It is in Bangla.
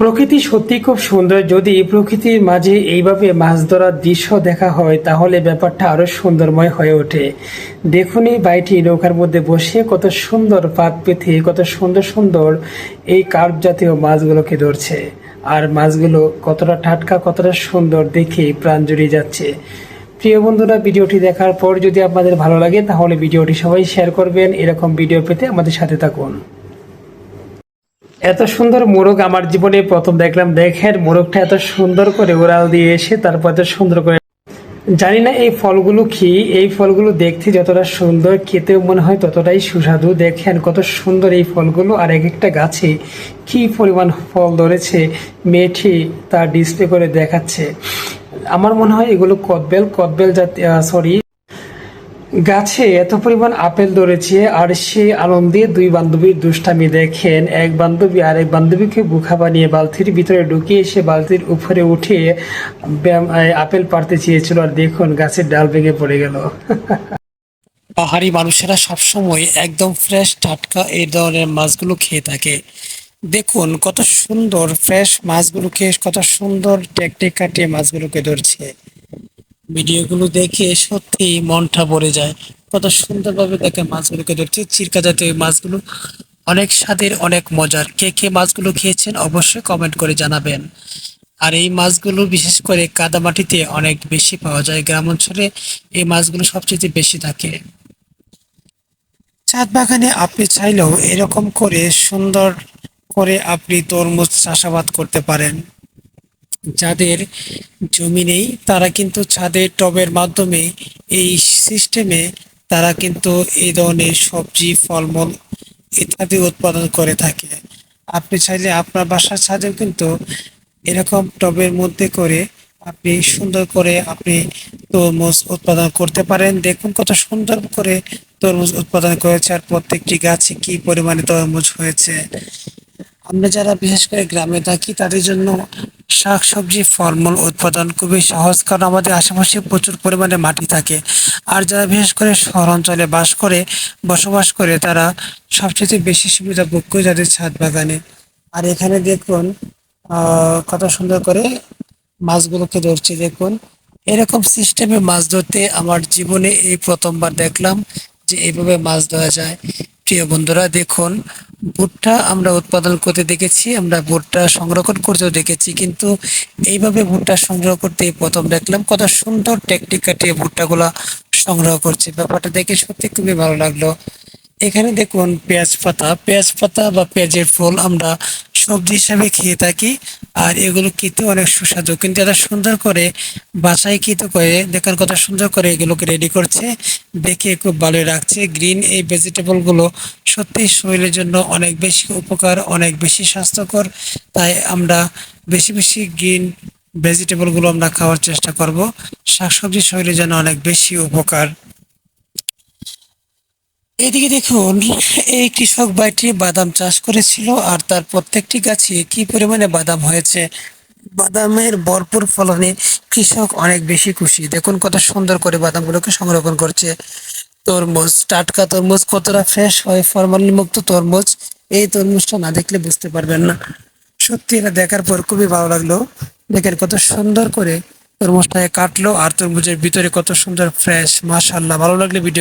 প্রকৃতি সত্যি খুব সুন্দর। যদি প্রকৃতির মাঝে এইভাবে মাছ ধরার দৃশ্য দেখা হয় তাহলে ব্যাপারটা আরো সুন্দরময় হয়ে ওঠে। দেখুন এই বাইটি নৌকার মধ্যে বসে কত সুন্দর পাত পেতে কত সুন্দর সুন্দর এই কার্প জাতীয় মাছগুলোকে ধরছে। আর মাছগুলো কতটা টাটকা কতটা সুন্দর দেখে প্রাণ জুড়িয়ে যাচ্ছে। প্রিয় বন্ধুরা, ভিডিওটি দেখার পর যদি আপনাদের ভালো লাগে তাহলে ভিডিওটি সবাই শেয়ার করবেন। এরকম ভিডিও পেতে আমাদের সাথে থাকুন। এত সুন্দর মোরগ আমার জীবনে প্রথম দেখলাম। দেখেন মোরগটা এত সুন্দর করে ওরাল দিয়ে এসে তারপর এত সুন্দর করে, জানি না এই ফলগুলো কি। এই ফলগুলো দেখতে যতটা সুন্দর খেতেও মনে হয় ততটাই সুস্বাদু। দেখেন কত সুন্দর এই ফলগুলো, আর এক একটা গাছে কি পরিমাণ ফল ধরেছে মেয়েটি তার ডিসপ্লে করে দেখাচ্ছে। আমার মনে হয় এগুলো কদবেল কদবেল জাতীয়, সরি, গাছে এত পরিমাণ আপেল ধরেছে। আর সে আনন্দে দুই বান্ধবীর দুষ্টামি দেখেন। এক বান্ধবী আরেক বান্ধবীকে বোকা বানিয়ে বালতির ভিতরে ঢুকিয়ে সে বালতির উপরে উঠে আপেল পাড়তে চেয়েছিল, আর দেখুন গাছের ডাল ভেঙে পড়ে গেল। পাহাড়ি মানুষেরা সবসময় একদম ফ্রেশ টাটকা এই ধরনের মাছগুলো খেয়ে থাকে। দেখুন কত সুন্দর ফ্রেশ মাছগুলোকে, কত সুন্দর টেকটেক কাটিয়ে মাছগুলোকে ধরছে। ভিডিওগুলো দেখে সত্যি মনটা ভরে যায়। কত সুন্দরভাবে দেখে মাছগুলোকে ধরছে। চিরকা জাতীয় এই মাছগুলো অনেক স্বাদের, অনেক মজার। কে কে মাছগুলো খেয়েছেন অবশ্যই কমেন্ট করে জানাবেন। আর এই মাছগুলো বিশেষ করে কাদামাটিতে অনেক বেশি পাওয়া যায়। গ্রাম অঞ্চলে এই মাছগুলো সবচেয়ে বেশি থাকে। ছাদ বাগানে আপনি চাইলেও এরকম করে সুন্দর করে আপনি তরমুজ চাষাবাদ করতে পারেন। যাদের জমি নেই তারা কিন্তু ছাদের টবের মাধ্যমে এই সিস্টেমে তারা কিন্তু এই ধরনের সবজি, ফলমূল ইত্যাদি উৎপাদন করে থাকে। আপনি চাইলে আপনার বাসার ছাদেও কিন্তু এরকম টবের মধ্যে করে আপনি সুন্দর করে আপনি তরমুজ উৎপাদন করতে পারেন। দেখুন কত সুন্দর করে তরমুজ উৎপাদন করেছে, আর প্রত্যেকটি গাছে কি পরিমাণে তরমুজ হয়েছে। আমরা যারা বিশেষ করে গ্রামে থাকি তাদের জন্য শাকসবজি, ফলমূল উৎপাদন খুবই সহজ, কারণ আমাদের আশেপাশে প্রচুর পরিমাণে মাটি থাকে। আর যারা বিশেষ করে শহর অঞ্চলে বসবাস করে তারা সবচেয়ে বেশি সুবিধা ভোগ করে যাদের ছাদ বাগানে। আর এখানে দেখুন কত সুন্দর করে মাছগুলোকে ধরছে। দেখুন এরকম সিস্টেমে মাছ ধরতে আমার জীবনে এই প্রথমবার দেখলাম যে এইভাবে মাছ ধরা যায়। প্রিয় বন্ধুরা, দেখুন ভুট্টা আমরা উৎপাদন করতে দেখেছি, আমরা ভুট্টা সংরক্ষণ করতেও দেখেছি, কিন্তু এইভাবে ভুট্টা সংগ্রহ করতে প্রথম দেখলাম। কত সুন্দর টেকনিক কাটিয়ে ভুট্টাগুলা সংগ্রহ করছে। ব্যাপারটা দেখে সত্যি খুবই ভালো লাগলো। এখানে দেখুন পেঁয়াজ পাতা বা পেঁয়াজের ফুল আমরা সবজি হিসাবে খেয়ে থাকি। আর এগুলো খেতে অনেক সুস্বাদু, কিন্তু এত সুন্দর করে বাসাইকৃত করে দেখেন কত সুন্দর করে এগুলোকে রেডি করছে। দেখে খুব ভালোই লাগছে। গ্রিন এই ভেজিটেবল গুলো সত্যি শরীরের জন্য অনেক বেশি উপকার, অনেক বেশি স্বাস্থ্যকর। তাই আমরা বেশি বেশি গ্রিন ভেজিটেবল গুলো আমরা খাওয়ার চেষ্টা করব। শাকসবজি শরীরের জন্য অনেক বেশি উপকার। এদিকে দেখুন এই কৃষক ভাইটি বাদাম চাষ করেছিল, আর তার প্রত্যেকটি গাছে কি পরিমাণে বাদাম হয়েছে। বাদামের ভরপুর ফলনে কৃষক অনেক বেশি খুশি। দেখুন কত সুন্দর করে বাদামগুলোকে সংরক্ষণ করছে। তরমুজ, টাটকা তরমুজ কতটা ফ্রেশ হয়, ফরমালিন মুক্ত তরমুজ। এই তরমুজটা না দেখলে বুঝতে পারবেন না। সত্যি এটা দেখার পর খুবই ভালো লাগলো। দেখেন কত সুন্দর করে তরমুজটাকে কাটলো, আর তরমুজের ভিতরে কত সুন্দর ফ্রেশ। মাশাআল্লাহ, ভালো লাগলে ভিডিও